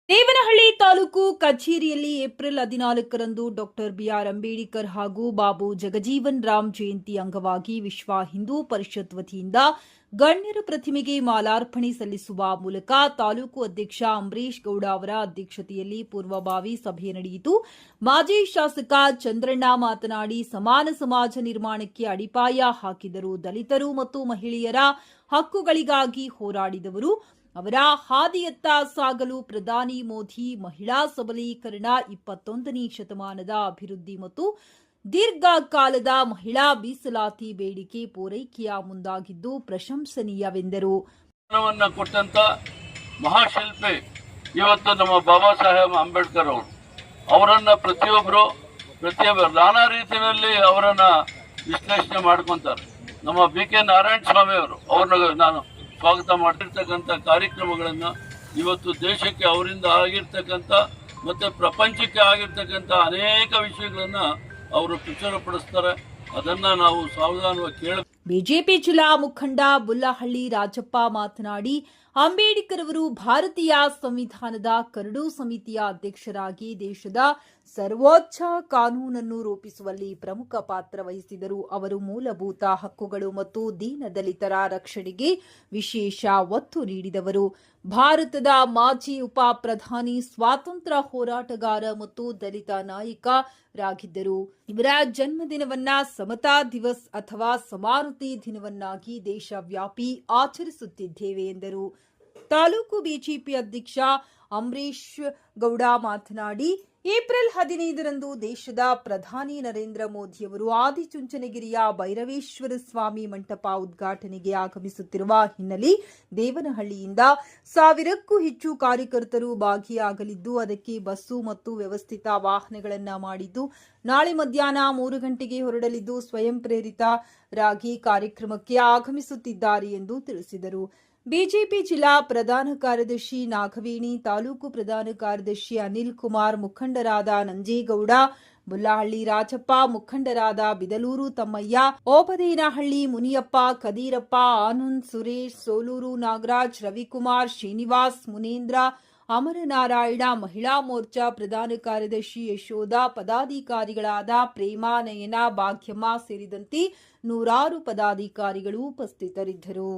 ದೇವನಹಳ್ಳಿ ತಾಲೂಕು ಕಚೇರಿಯಲ್ಲಿ April 14ರಂದು doctor B R Ambedkar ಹಾಗೂ ಬಾಬು ಜಗಜೀವನ್ ರಾಮ್ ಜಯಂತಿ ಅಂಗವಾಗಿ ವಿಶ್ವ ಹಿಂದೂ ಪರಿಷತ್ ವತಿಯಿಂದ ಗಣ್ಯರ ಪ್ರತಿಮೆಗೆ ಮಾಲಾರ್ಪಣೆ ಸಲ್ಲಿಸುವ ಮೂಲಕ ತಾಲೂಕು ಅಧ್ಯಕ್ಷ ಅಂಬರೀಶ್ ಗೌಡ ಅವರ ಅಧ್ಯಕ್ಷತೆಯಲ್ಲಿ ಪೂರ್ವಭಾವಿ ಸಭೆ ನಡೆಯಿತು. ಮಾಜಿ ಶಾಸಕ ಚಂದ್ರಣ್ಣ ಮಾತನಾಡಿ, ಸಮಾನ ಸಮಾಜ ನಿರ್ಮಾಣಕ್ಕೆ ಅಡಿಪಾಯ ಹಾಕಿದರು. ದಲಿತರು ಮತ್ತು ಮಹಿಳೆಯರ ಹಕ್ಕುಗಳಿಗಾಗಿ ಹೋರಾಡಿದವರು. ಅವರ ಹಾದಿಯತ್ತ ಸಾಗಲು ಪ್ರಧಾನಿ ಮೋದಿ ಮಹಿಳಾ ಸಬಲೀಕರಣ, 21ನೇ ಶತಮಾನದ ಅಭಿವೃದ್ಧಿ ಮತ್ತು ದೀರ್ಘಕಾಲದ ಮಹಿಳಾ ಮೀಸಲಾತಿ ಬೇಡಿಕೆ ಪೂರೈಕೆಯ ಮುಂದಾಗಿದ್ದು ಪ್ರಶಂಸನೀಯವೆಂದರು. ಕೊಟ್ಟಂತ ಮಹಾಶಿಲ್ಪಿ ಇವತ್ತು ನಮ್ಮ ಬಾಬಾ ಸಾಹೇಬ್ ಅಂಬೇಡ್ಕರ್ ಅವರು. ಅವರನ್ನ ಪ್ರತಿಯೊಬ್ಬರು ನಾನಾ ರೀತಿಯಲ್ಲಿ ಅವರನ್ನ ವಿಶ್ಲೇಷಣೆ ಮಾಡ್ಕೊಂತಾರೆ. ನಮ್ಮ BK ನಾರಾಯಣ ಸ್ವಾಮಿ ಅವರು, ಅವ್ರನ್ನ ನಾನು ಸ್ವಾಗತ ಮಾಡಿರ್ತಕ್ಕಂಥ ಕಾರ್ಯಕ್ರಮಗಳನ್ನು ಇವತ್ತು ದೇಶಕ್ಕೆ ಅವರಿಂದ ಆಗಿರ್ತಕ್ಕಂಥ ಮತ್ತೆ ಪ್ರಪಂಚಕ್ಕೆ ಆಗಿರ್ತಕ್ಕಂಥ ಅನೇಕ ವಿಷಯಗಳನ್ನ ಅವರು ಪ್ರಚುರಪಡಿಸ್ತಾರೆ. ಅದನ್ನ ನಾವು ಸಾವಧಾನವಾಗಿ ಕೇಳ. ಬಿಜೆಪಿ ಜಿಲ್ಲಾ ಮುಖಂಡ ಬುಲ್ಲಹಳ್ಳಿ ರಾಜಪ್ಪ ಮಾತನಾಡಿ, ಅಂಬೇಡ್ಕರ್ ಅವರು ಭಾರತೀಯ ಸಂವಿಧಾನದ ಕರಡು ಸಮಿತಿಯ ಅಧ್ಯಕ್ಷರಾಗಿ ದೇಶದ ಸರ್ವೋಚ್ಚ ಕಾನೂನನ್ನು ರೂಪಿಸುವಲ್ಲಿ ಪ್ರಮುಖ ಪಾತ್ರ ವಹಿಸಿದರು. ಅವರು ಮೂಲಭೂತ ಹಕ್ಕುಗಳು ಮತ್ತು ದೀನದಲಿತರ ರಕ್ಷಣೆಗೆ ವಿಶೇಷ ಒತ್ತು ನೀಡಿದವರು. ಭಾರತದ ಮಾಜಿ ಉಪ ಪ್ರಧಾನಿ, ಸ್ವಾತಂತ್ರ್ಯ ಹೋರಾಟಗಾರ ಮತ್ತು ದಲಿತ ನಾಯಕರಾಗಿದ್ದರು. ಇವರ ಜನ್ಮದಿನವನ್ನ ಸಮತಾ ದಿವಸ್ ಅಥವಾ ಸಮಾನತೆ ದಿನವನ್ನಾಗಿ ದೇಶವ್ಯಾಪಿ ಆಚರಿಸುತ್ತಿದ್ದೇವೆ ಎಂದರು. ತಾಲೂಕು ಬಿಜೆಪಿ ಅಧ್ಯಕ್ಷ ಅಂಬರೀಶ್ ಗೌಡ ಮಾತನಾಡಿ, ಏಪ್ರಿಲ್ 15ರಂದು ದೇಶದ ಪ್ರಧಾನಿ ನರೇಂದ್ರ ಮೋದಿಯವರು ಆದಿಚುಂಚನಗಿರಿಯ ಭೈರವೇಶ್ವರ ಸ್ವಾಮಿ ಮಂಟಪ ಉದ್ಘಾಟನೆಗೆ ಆಗಮಿಸುತ್ತಿರುವ ಹಿನ್ನೆಲೆ ದೇವನಹಳ್ಳಿಯಿಂದ 1000ಕ್ಕೂ ಹೆಚ್ಚು ಕಾರ್ಯಕರ್ತರು ಭಾಗಿಯಾಗಲಿದ್ದು, ಅದಕ್ಕೆ ಬಸ್ಸು ಮತ್ತು ವ್ಯವಸ್ಥಿತ ವಾಹನಗಳನ್ನು ಮಾಡಿದ್ದು, ನಾಳೆ ಮಧ್ಯಾಹ್ನ 3 ಗಂಟೆಗೆ ಹೊರಡಲಿದ್ದು, ಸ್ವಯಂ ಪ್ರೇರಿತರಾಗಿ ಕಾರ್ಯಕ್ರಮಕ್ಕೆ ಆಗಮಿಸುತ್ತಿದ್ದಾರೆ ಎಂದು ತಿಳಿಸಿದರು. ಬಿಜೆಪಿ ಜಿಲ್ಲಾ ಪ್ರಧಾನ ಕಾರ್ಯದರ್ಶಿ ನಾಗವೇಣಿ, ತಾಲೂಕು ಪ್ರಧಾನ ಕಾರ್ಯದರ್ಶಿ ಅನಿಲ್ ಕುಮಾರ್, ಮುಖಂಡರಾದ ನಂಜೇಗೌಡ, ಬುಲ್ಲಹಳ್ಳಿ ರಾಜಪ್ಪ, ಮುಖಂಡರಾದ ಬಿದಲೂರು ತಮ್ಮಯ್ಯ, ಓಬದೇನಹಳ್ಳಿ ಮುನಿಯಪ್ಪ, ಕದೀರಪ್ಪ, ಆನಂದ್, ಸುರೇಶ್, ಸೋಲೂರು ನಾಗರಾಜ್, ರವಿಕುಮಾರ್, ಶ್ರೀನಿವಾಸ್, ಮುನೇಂದ್ರ, ಅಮರನಾರಾಯಣ, ಮಹಿಳಾ ಮೋರ್ಚಾ ಪ್ರಧಾನ ಕಾರ್ಯದರ್ಶಿ ಯಶೋಧ, ಪದಾಧಿಕಾರಿಗಳಾದ ಪ್ರೇಮಾ, ನಯನ, ಭಾಗ್ಯಮ್ಮ ಸೇರಿದಂತೆ ನೂರಾರು ಪದಾಧಿಕಾರಿಗಳು ಉಪಸ್ಥಿತರಿದ್ದರು.